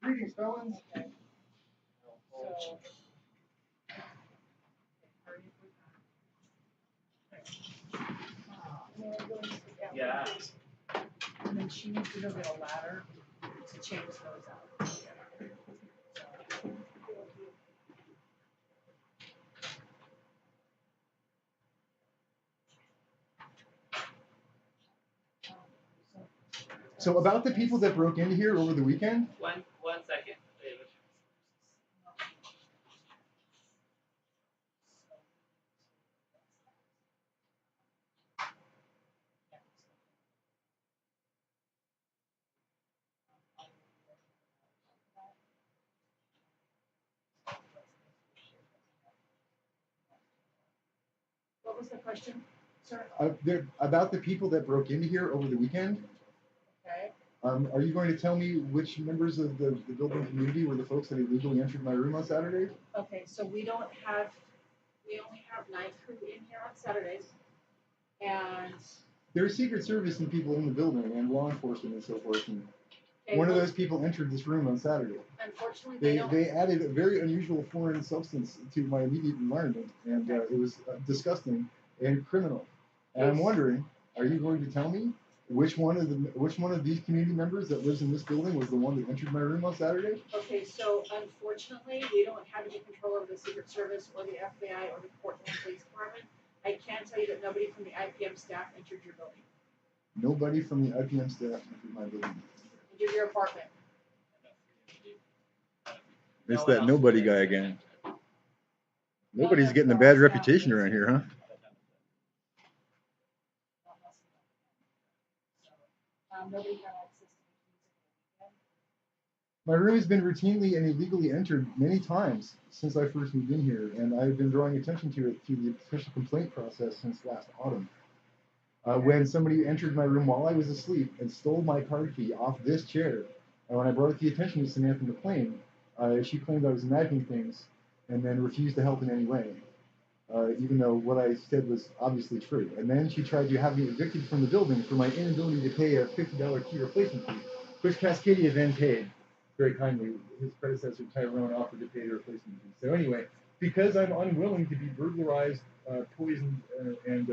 Greetings, fellas. Okay. So, Yeah. and then she needs to go get a ladder to change those out. So about the people that broke into here over the weekend, One second, David. What was the question, sir? about the people that broke into here over the weekend, Okay. are you going to tell me which members of the building community were the folks that illegally entered my room on Saturday? Okay, so we only have night crew in here on Saturdays. And There's Secret Service and people in the building and law enforcement and so forth. And one of those people entered this room on Saturday. Unfortunately, They added a very unusual foreign substance to my immediate environment, and it was disgusting and criminal. And I'm wondering, are you going to tell me which one of these community members that lives in this building was the one that entered my room on Saturday? Okay, so unfortunately, we don't have any control over the Secret Service or the FBI or the Portland Police Department. I can tell you that nobody from the IPM staff entered your building. Nobody from the IPM staff entered my building. Entered your apartment. It's that nobody guy again. Nobody's getting a bad reputation around here, huh? Nobody had access to the keys. My room has been routinely and illegally entered many times since I first moved in here, and I've been drawing attention to it through the official complaint process since last autumn. When somebody entered my room while I was asleep and stole my car key off this chair, and when I brought it to the attention of Samantha McLean, she claimed I was imagining things and then refused to help in any way, even though what I said was obviously true. And then she tried to have me evicted from the building for my inability to pay a $50 key replacement fee, which Cascadia then paid very kindly. His predecessor, Tyrone, offered to pay the replacement fee. So anyway, because I'm unwilling to be burglarized, poisoned, and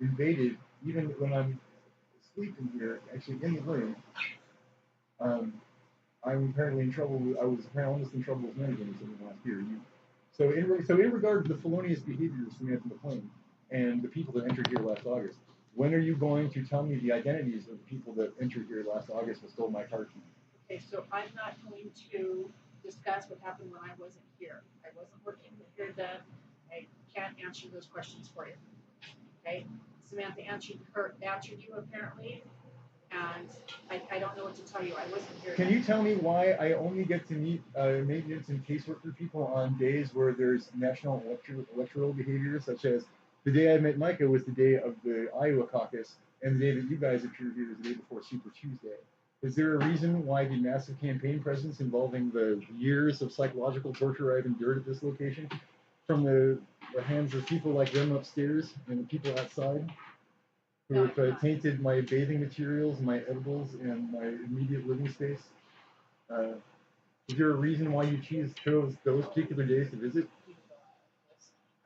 invaded, even when I'm sleeping here, actually in the room, I'm apparently in trouble. I was apparently almost in trouble with management in the last year. So in regard to the felonious behavior of Samantha McLean and the people that entered here last August, when are you going to tell me the identities of the people that entered here last August and stole my car key? Okay, so I'm not going to discuss what happened when I wasn't here. I wasn't working here then. I can't answer those questions for you. Okay, Samantha answered you apparently, and I don't know what to tell you. I wasn't here. Can you tell me why I only get to meet maintenance and caseworker people on days where there's national electoral behavior, such as the day I met Micah was the day of the Iowa caucus, and the day that you guys appeared here was the day before Super Tuesday? Is there a reason why the massive campaign presence involving the years of psychological torture I've endured at this location from the hands of people like them upstairs and the people outside who have tainted my bathing materials, my edibles, and my immediate living space? Is there a reason why you chose those particular days to visit?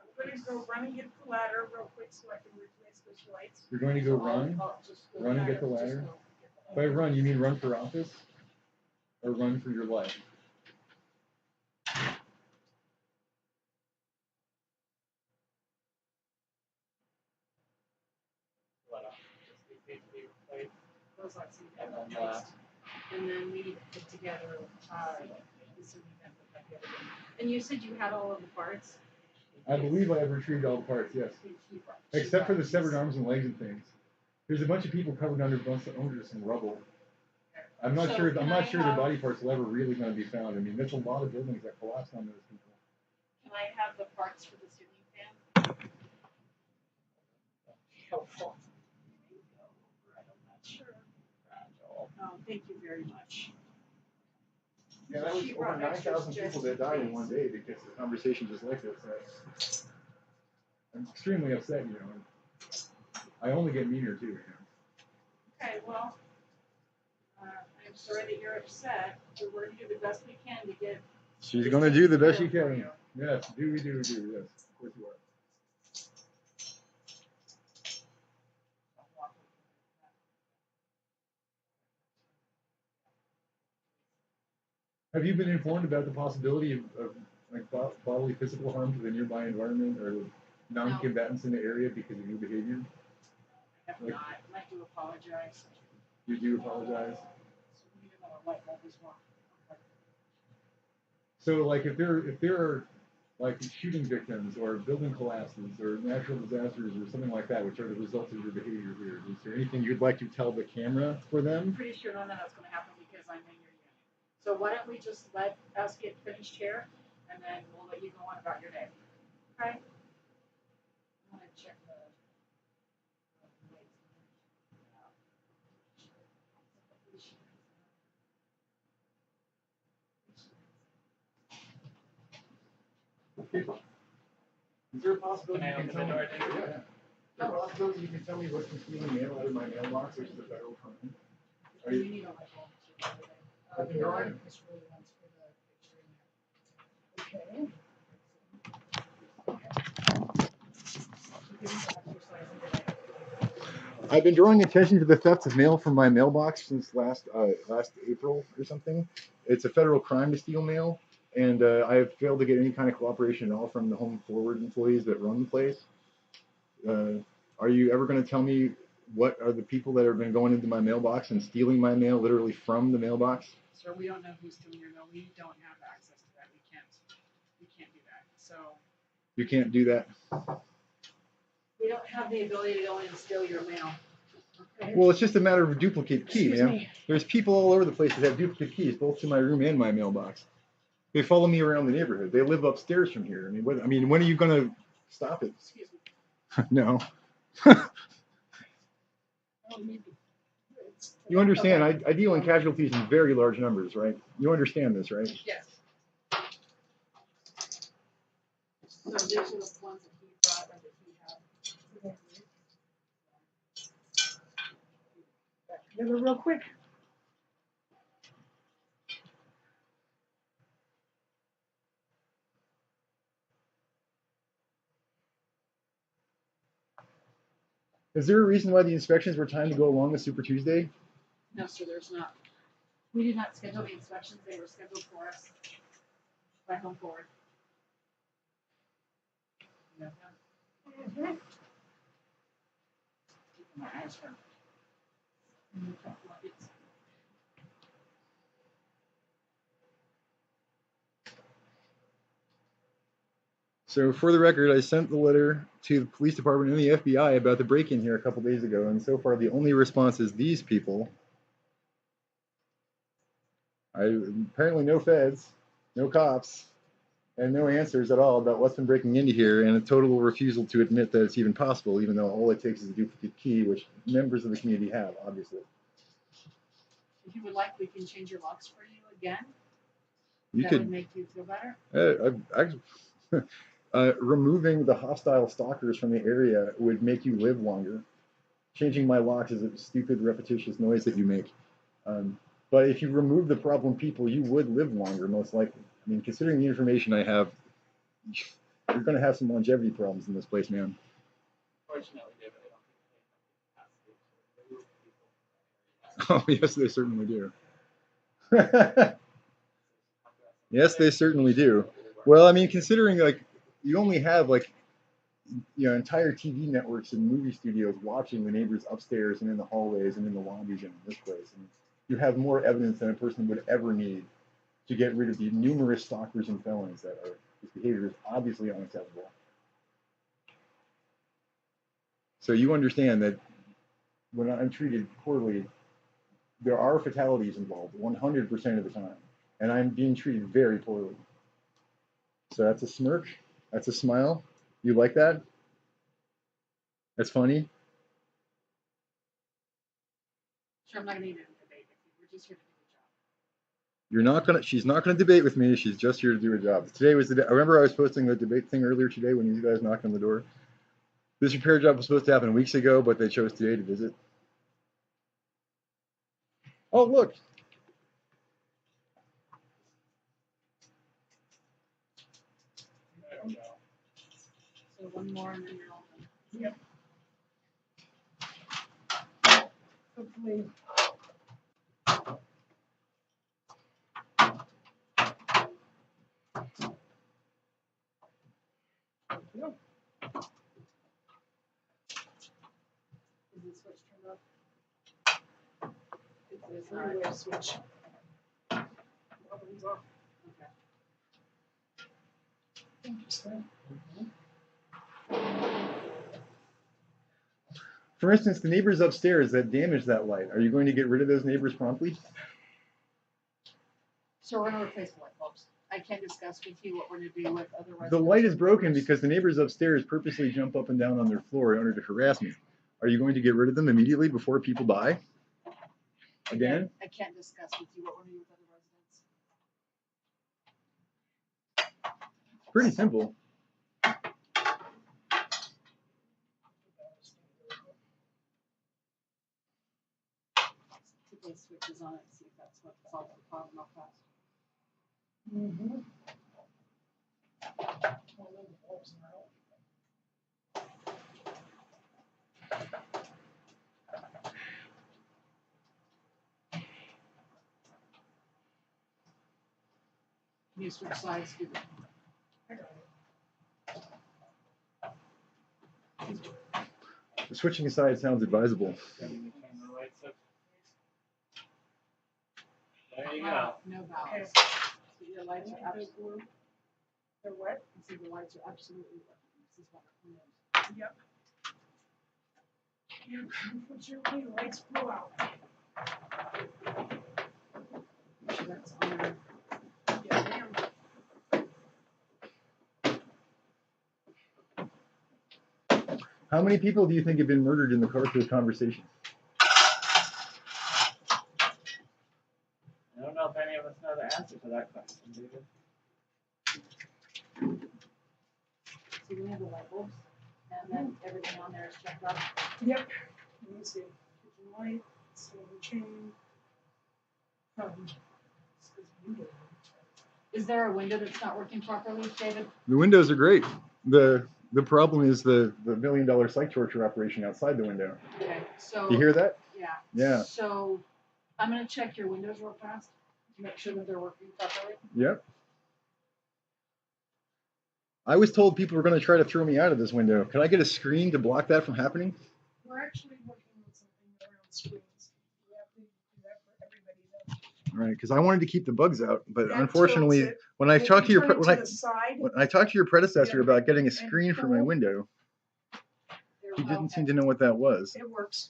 I'm going to go run and get the ladder real quick so I can replace those lights. You're going to go run? Run and get the ladder? By run, you mean run for office? Or run for your life? Those lights need to be replaced. And then we need to put together this event that the other day. And you said you had all of the parts? I believe I have retrieved all the parts, yes. Except for the severed arms and legs and things. There's a bunch of people covered under some rubble. I'm not sure their body parts will ever really going to be found. I mean, there's a lot of buildings that collapsed on those people. Can I have the parts for the ceiling fan? Helpful. I'm not sure. Thank you very much. Yeah, that was over 9,000 people that died in one day because of conversations just like this. I'm extremely upset, I only get meaner too, Okay, well, I'm sorry that you're upset, but we're gonna do the best we can to get. She's this gonna do the taken best she care of for can. you. Yes, do, yes, of course you are. Have you been informed about the possibility of like bodily physical harm to the nearby environment or non-combatants in the area because of your behavior? I have not, and I do apologize. You do apologize. So we need another light bulb as well. Okay. So, like, if there are like shooting victims or building collapses or natural disasters or something like that, which are the results of your behavior here, is there anything you'd like to tell the camera for I'm them? pretty sure none of that's gonna happen because I'm in your unit. So why don't we just let us get finished here, and then we'll let you go on about your day. Okay? I'm gonna check the. Is there a possibility Can I you can open tell the me? door, David? Yeah. Is there a possibility you can tell me what's stealing mail out of my mailbox, which is a federal crime? Are You you- need a light bulb. I've been drawing. This really wants for the picture in there. Okay. I've been drawing attention to the theft of mail from my mailbox since last April or something. It's a federal crime to steal mail, and I have failed to get any kind of cooperation at all from the Home Forward employees that run the place. Are you ever going to tell me what are the people that have been going into my mailbox and stealing my mail literally from the mailbox? Sir, we don't know who's doing your mail. We don't have access to that. We can't do that. So You can't do that. we don't have the ability to go in and steal your mail. Okay? Well, it's just a matter of a duplicate key, Excuse man. me. There's people all over the place that have duplicate keys, both to my room and my mailbox. They follow me around the neighborhood. They live upstairs from here. I mean, when are you going to stop it? Excuse me. No. Oh, maybe. You understand, Okay. I deal in casualties in very large numbers, right? You understand this, right? Yes. So these are the ones that he brought or that he had. Together real quick. Is there a reason why the inspections were timed to go along with Super Tuesday? No, sir, there's not. We did not schedule the inspections. They were scheduled for us by Home Forward. Yeah. Mm-hmm. Keeping my eyes sharp. So for the record, I sent the letter to the police department and the FBI about the break-in here a couple days ago, and so far the only response is these people. Apparently no feds, no cops, and no answers at all about what's been breaking into here, and a total refusal to admit that it's even possible, even though all it takes is a duplicate key, which members of the community have, obviously. If you would like, we can change your locks for you again. You That could would make you feel better. removing the hostile stalkers from the area would make you live longer. Changing my locks is a stupid, repetitious noise that you make. But if you remove the problem people, you would live longer, most likely. I mean, considering the information I have, you're going to have some longevity problems in this place, man. Fortunately, David, I don't think they have the capacity to remove people from that area. Oh, yes, they certainly do. Yes, they certainly do. Well, I mean, considering, like, you only have, like, you know, entire TV networks and movie studios watching the neighbors upstairs and in the hallways and in the lobbies and in this place. And you have more evidence than a person would ever need to get rid of the numerous stalkers and felons that are, this behavior is obviously unacceptable. So you understand that when I'm treated poorly, there are fatalities involved 100% of the time. And I'm being treated very poorly. So that's a smirk. That's a smile. You like that? That's funny. Sure, I'm not gonna even debate with you. We're just here to do the job. She's not gonna debate with me. She's just here to do her job. Today was the day. I remember I was posting the debate thing earlier today when you guys knocked on the door. This repair job was supposed to happen weeks ago, but they chose today to visit. Oh, look. There we go. So one more and then you're all done. Yep. Hopefully. Yep. Is the switch turned off? It's not. Three-way switch. One's off. Okay. Interesting. For instance, the neighbors upstairs that damaged that light, are you going to get rid of those neighbors promptly? So we're gonna replace the light bulbs. I can't discuss with you what we're gonna do with other residents. The light is or broken neighbors. because the neighbors upstairs purposely jump up and down on their floor in order to harass me. Are you going to get rid of them immediately before people die? Again? I can't discuss with you what we're gonna do with other residents. Pretty simple. Put those switches on it, see if that's what solves the problem real fast. Mm-hmm. Well, the bulbs are out. Can you switch sides to the I got it. Switching aside sounds advisable. Can you turn the lights up? There you go. No Okay. balance. So your lights are absolutely, They're what? see the lights are absolutely working. This is what it knows. Yep. Unfortunately, the lights blew out. So that's on. Yeah, ma'am. How many people do you think have been murdered in the course of this conversation? I don't know if any of us know the answer to that question, David. See, we have the light bulbs, and then everything on there is checked up. Yep. Let me see. Kitchen light, silver chain. Says window. Is there a window that's not working properly, David? The windows are great. The problem is the $1 million psych torture operation outside the window. Okay, so. You hear that? Yeah. Yeah. So I'm gonna check your windows real fast to make sure that they're working properly. Yep. I was told people were going to try to throw me out of this window. Can I get a screen to block that from happening? We're actually working on something around screens. We have to do that for everybody though. Right, because I wanted to keep the bugs out, but That unfortunately, tilts it. when I If talked to you your turn it when to the side, I talked to your predecessor Yeah. about getting a And screen for my pull. window, They're- he didn't okay. seem to know what that was. it works.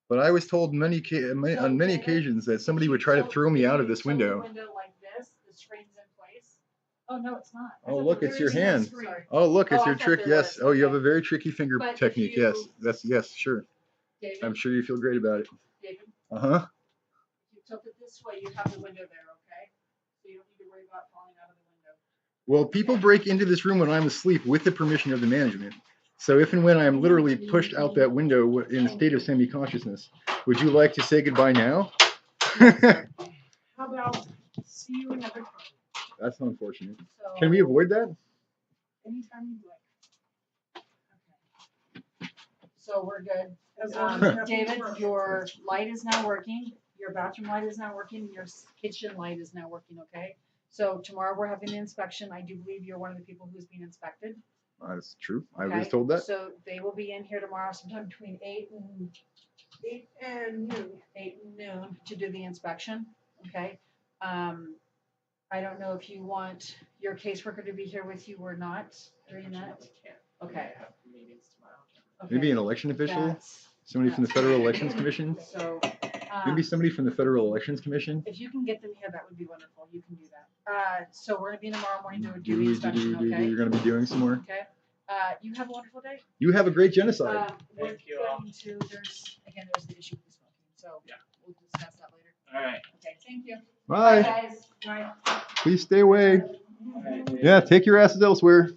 But I was told on many So, David, occasions that somebody If would you try to tilt- throw me if out you of this tilt the window. window like this, the screen's in place. Oh, no, it's not. I Oh, thought look, there it's was your no hand. screen. Oh, look, it's Oh, I your thought trick. there Yes. was, Oh, you have okay. a very tricky finger But if technique. you- Yes. Yes. Sure. David, I'm sure you feel great about it. David, Uh huh. if you tilt it this way, you have the window there, okay? So you don't need to worry about falling out of the window. Well, people break into this room when I'm asleep with the permission of the management. So if and when I am literally pushed out that window in a state of semi-consciousness, would you like to say goodbye now? How about see you another time? That's unfortunate. So. Can we avoid that? Anytime you'd like. Okay. So we're good. As long as nothing's David, wrong. your light is now working, your bathroom light is now working, and your kitchen light is now working, okay? So tomorrow we're having the inspection. I do believe you're one of the people who's being inspected. That's true. I okay? was told that. So they will be in here tomorrow sometime between 8 and 8 and noon. 8 and noon to do the inspection, okay? I don't know if you want your caseworker to be here with you or not, or you not? We can't. Okay. We have meetings tomorrow. Okay. Maybe an election official? That's- Somebody from the Federal Elections Commission? So, Maybe somebody from the Federal Elections Commission? if you can get them here, that would be wonderful. You can do that. So we're gonna be in tomorrow morning to do the inspection, okay? You're going to be doing some more? Okay. You have a wonderful day. You have a great genocide. We're Thank you all. going to, there's the issue with the smoking, so Yeah. we'll discuss that later. All right. Okay, thank you. Bye. Guys. Bye. Please stay away. All right, David. Yeah, take your asses elsewhere.